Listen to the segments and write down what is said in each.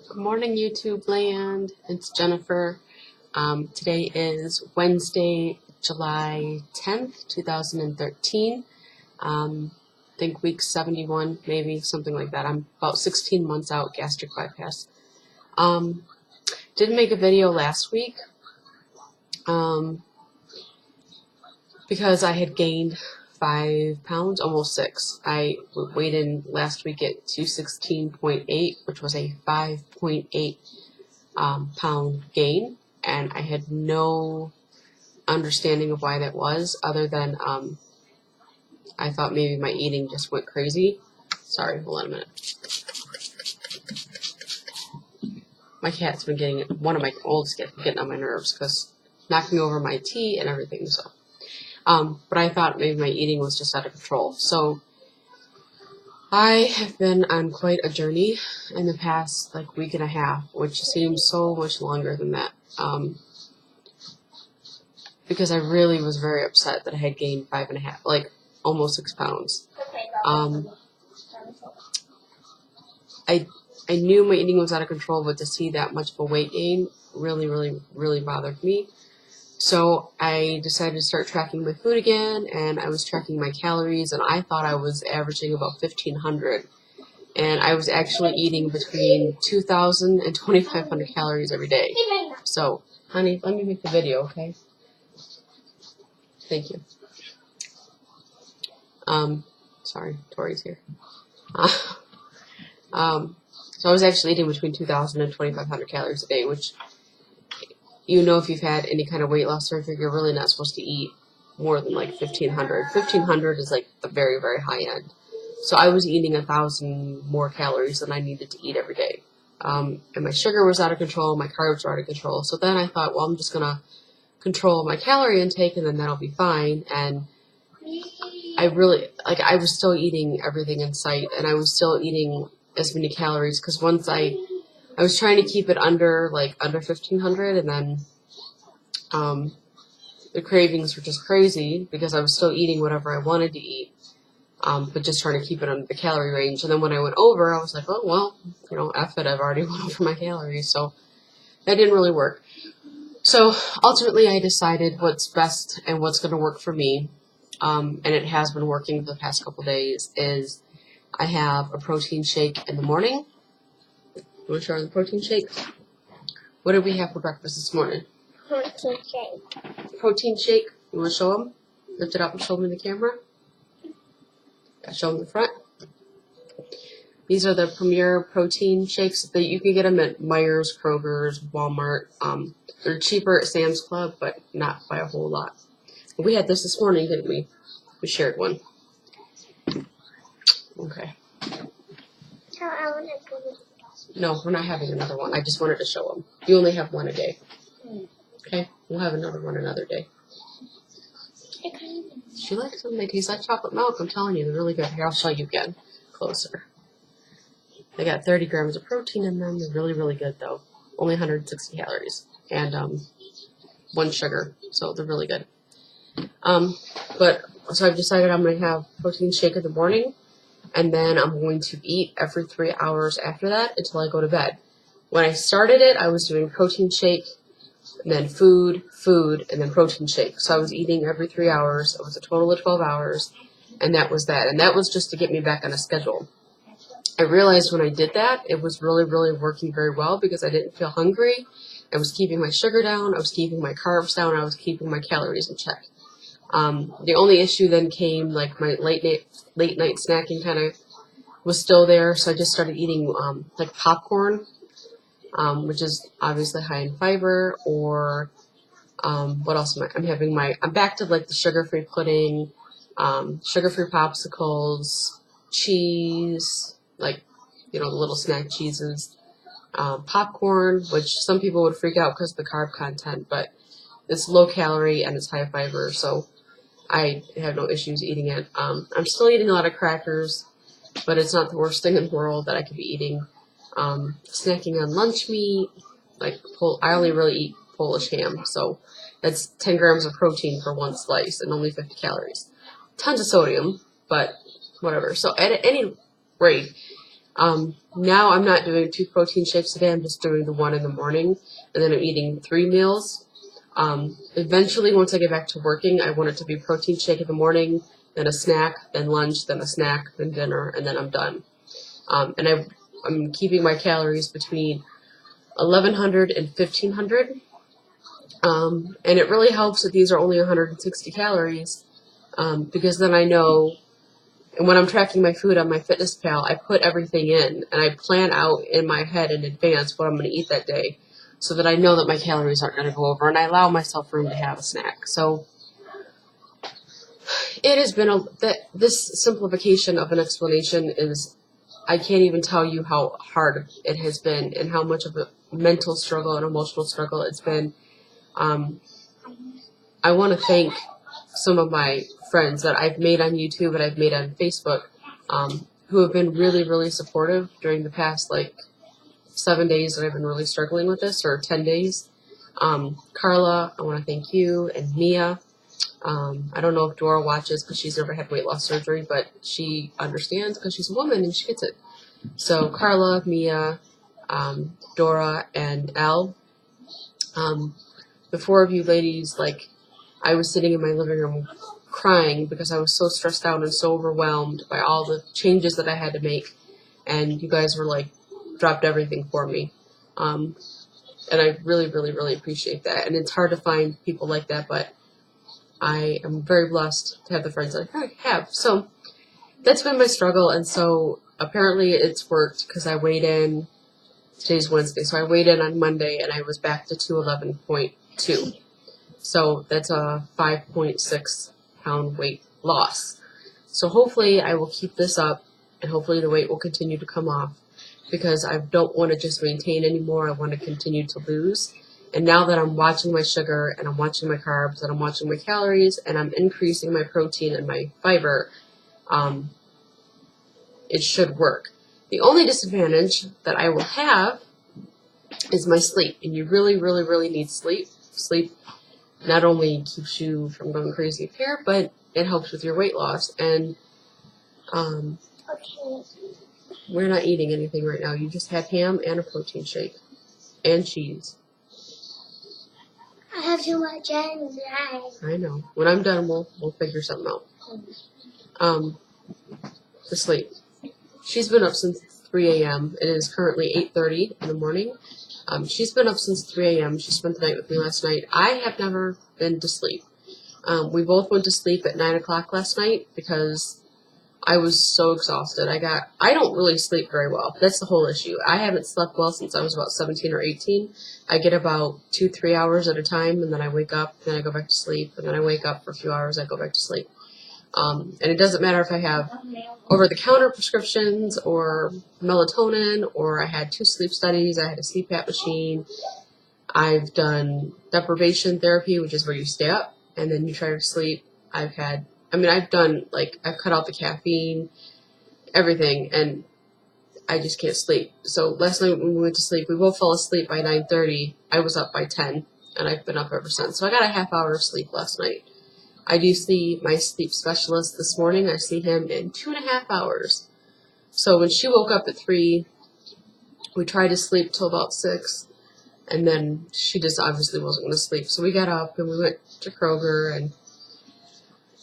Good morning, YouTube land. It's Jennifer. Today is Wednesday, July 10th, 2013. I think week 71, maybe, something like that. I'm about 16 months out, gastric bypass. Didn't make a video last week because I had gained 5 pounds, almost 6. I weighed in last week at 216.8, which was a 5.8 pound gain, and I had no understanding of why that was, other than I thought maybe my eating just went crazy. Sorry, hold on a minute. My cat's been getting, one of my oldest cats getting on my nerves because knocking over my tea and everything. So, but I thought maybe my eating was just out of control. So I have been on quite a journey in the past week and a half, which seems so much longer than that. Because I really was very upset that I had gained 5.5, almost 6 pounds. I knew my eating was out of control, but to see that much of a weight gain really bothered me. So I decided to start tracking my food again, and I was tracking my calories, and I thought I was averaging about 1,500. And I was actually eating between 2,000 and 2,500 calories every day. So, honey, let me make the video, okay? Thank you. Sorry, Tori's here. So I was actually eating between 2,000 and 2,500 calories a day, which, if you've had any kind of weight loss surgery, you're really not supposed to eat more than 1,500. 1,500 is the very, very high end. So I was eating 1,000 more calories than I needed to eat every day. And my sugar was out of control, my carbs were out of control. So then I thought, well, I'm just going to control my calorie intake and then that'll be fine. And I was still eating everything in sight, and I was still eating as many calories, because once I was trying to keep it under 1,500, and then the cravings were just crazy because I was still eating whatever I wanted to eat, but just trying to keep it under the calorie range. And then when I went over, I was like, oh, well, F it, I've already went over my calories, so that didn't really work. So ultimately I decided what's best and what's going to work for me, and it has been working for the past couple days, is I have a protein shake in the morning. You want to show her the protein shake? What did we have for breakfast this morning? Protein shake. Protein shake. You want to show them? Lift it up and show them in the camera. Yeah, show them the front. These are the Premier protein shakes that you can get them at Meijer's, Kroger's, Walmart. They're cheaper at Sam's Club, but not by a whole lot. We had this morning, didn't we? We shared one. Okay. No, we're not having another one. I just wanted to show them. You only have one a day. Okay? We'll have another one another day. She likes them. They taste like chocolate milk. I'm telling you, they're really good. Here, I'll show you again. Closer. They got 30 grams of protein in them. They're really good, though. Only 160 calories. And 1 sugar. So they're really good. So I've decided I'm going to have protein shake in the morning. And then I'm going to eat every 3 hours after that until I go to bed. When I started it, I was doing protein shake, and then food, and then protein shake. So I was eating every 3 hours. It was a total of 12 hours, and that was that. And that was just to get me back on a schedule. I realized when I did that, it was really working very well because I didn't feel hungry. I was keeping my sugar down. I was keeping my carbs down. I was keeping my calories in check. The only issue then came, my late night snacking kind of was still there, so I just started eating popcorn, which is obviously high in fiber, or what else I'm back to the sugar-free pudding, sugar-free popsicles, cheese, the little snack cheeses, popcorn, which some people would freak out because of the carb content, but it's low calorie and it's high fiber, so I have no issues eating it. I'm still eating a lot of crackers, but it's not the worst thing in the world that I could be eating. Snacking on lunch meat, I only really eat Polish ham, so that's 10 grams of protein for 1 slice and only 50 calories. Tons of sodium, but whatever. So at any rate, Now I'm not doing 2 protein shakes a day. I'm just doing the one in the morning, and then I'm eating 3 meals. Eventually, once I get back to working, I want it to be protein shake in the morning, then a snack, then lunch, then a snack, then dinner, and then I'm done. And I'm keeping my calories between 1,100 and 1,500. And it really helps that these are only 160 calories, because then I know, and when I'm tracking my food on MyFitnessPal, I put everything in, and I plan out in my head in advance what I'm going to eat that day, so that I know that my calories aren't going to go over, and I allow myself room to have a snack. So it has been this simplification of an explanation is, I can't even tell you how hard it has been and how much of a mental struggle and emotional struggle it's been. I want to thank some of my friends that I've made on YouTube and I've made on Facebook, who have been really, really supportive during the past, 7 days that I've been really struggling with this, or 10 days. Carla, I want to thank you, and Mia. I don't know if Dora watches because she's never had weight loss surgery, but she understands because she's a woman and she gets it. So Carla, Mia, Dora, and Elle. The 4 of you ladies, I was sitting in my living room crying because I was so stressed out and so overwhelmed by all the changes that I had to make, and you guys were dropped everything for me. And I really, really, really appreciate that. And it's hard to find people like that, but I am very blessed to have the friends that I have. So that's been my struggle, and so apparently it's worked because I weighed in. Today's Wednesday, so I weighed in on Monday, and I was back to 211.2. So that's a 5.6 pound weight loss. So hopefully I will keep this up, and hopefully the weight will continue to come off, because I don't want to just maintain anymore. I want to continue to lose. And now that I'm watching my sugar, and I'm watching my carbs, and I'm watching my calories, and I'm increasing my protein and my fiber, it should work. The only disadvantage that I will have is my sleep. And you really, really, really need sleep. Sleep not only keeps you from going crazy here, but it helps with your weight loss. And we're not eating anything right now. You just had ham and a protein shake and cheese. I have too much energy. I know. When I'm done, we'll figure something out. The sleep. She's been up since 3 a.m. It is currently 8:30 in the morning. She's been up since 3 a.m. She spent the night with me last night. I have never been to sleep. We both went to sleep at 9 o'clock last night because I was so exhausted. I don't really sleep very well. That's the whole issue. I haven't slept well since I was about 17 or 18. I get about 2-3 hours at a time, and then I wake up, then I go back to sleep, and then I wake up for a few hours, I go back to sleep. And it doesn't matter if I have over-the-counter prescriptions or melatonin, or I had 2 sleep studies, I had a CPAP machine. I've done deprivation therapy, which is where you stay up and then you try to sleep. I've done, I've cut out the caffeine, everything, and I just can't sleep. So last night when we went to sleep, we both fell asleep by 9:30. I was up by 10, and I've been up ever since. So I got a half hour of sleep last night. I do see my sleep specialist this morning. I see him in 2.5 hours. So when she woke up at 3, we tried to sleep till about 6, and then she just obviously wasn't going to sleep. So we got up and we went to Kroger, and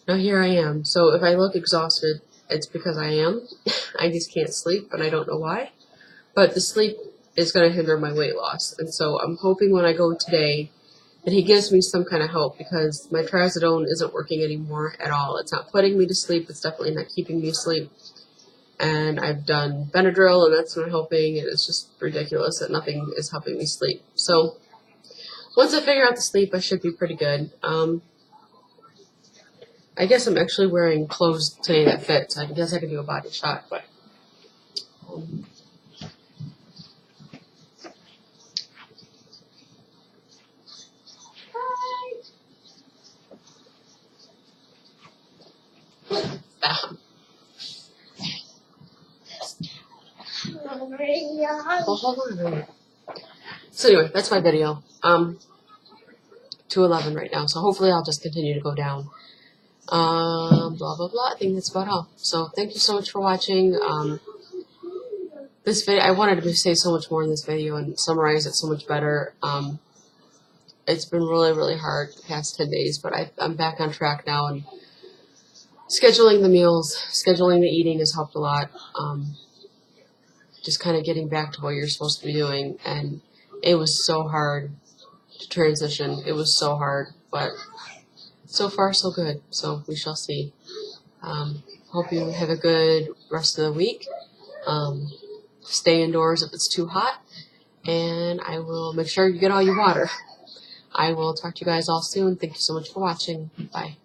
now here I am. So if I look exhausted, it's because I am. I just can't sleep, and I don't know why. But the sleep is going to hinder my weight loss. And so I'm hoping when I go today that he gives me some kind of help, because my trazodone isn't working anymore at all. It's not putting me to sleep. It's definitely not keeping me asleep. And I've done Benadryl, and that's not helping. And it's just ridiculous that nothing is helping me sleep. So once I figure out the sleep, I should be pretty good. I guess I'm actually wearing clothes today that fit, so I guess I could do a body shot, but oh, hold on a minute. So anyway, that's my video. 211 right now, so hopefully I'll just continue to go down. Blah, blah, blah. I think that's about all. So thank you so much for watching. this video, I wanted to say so much more in this video and summarize it so much better. It's been really, really hard the past 10 days, but I'm back on track now, and scheduling the meals, scheduling the eating has helped a lot. Just kind of getting back to what you're supposed to be doing, and it was so hard to transition. It was so hard, but so far so good, so we shall see. Hope you have a good rest of the week. Stay indoors if it's too hot, and I will make sure you get all your water. I will talk to you guys all soon. Thank you so much for watching. Bye.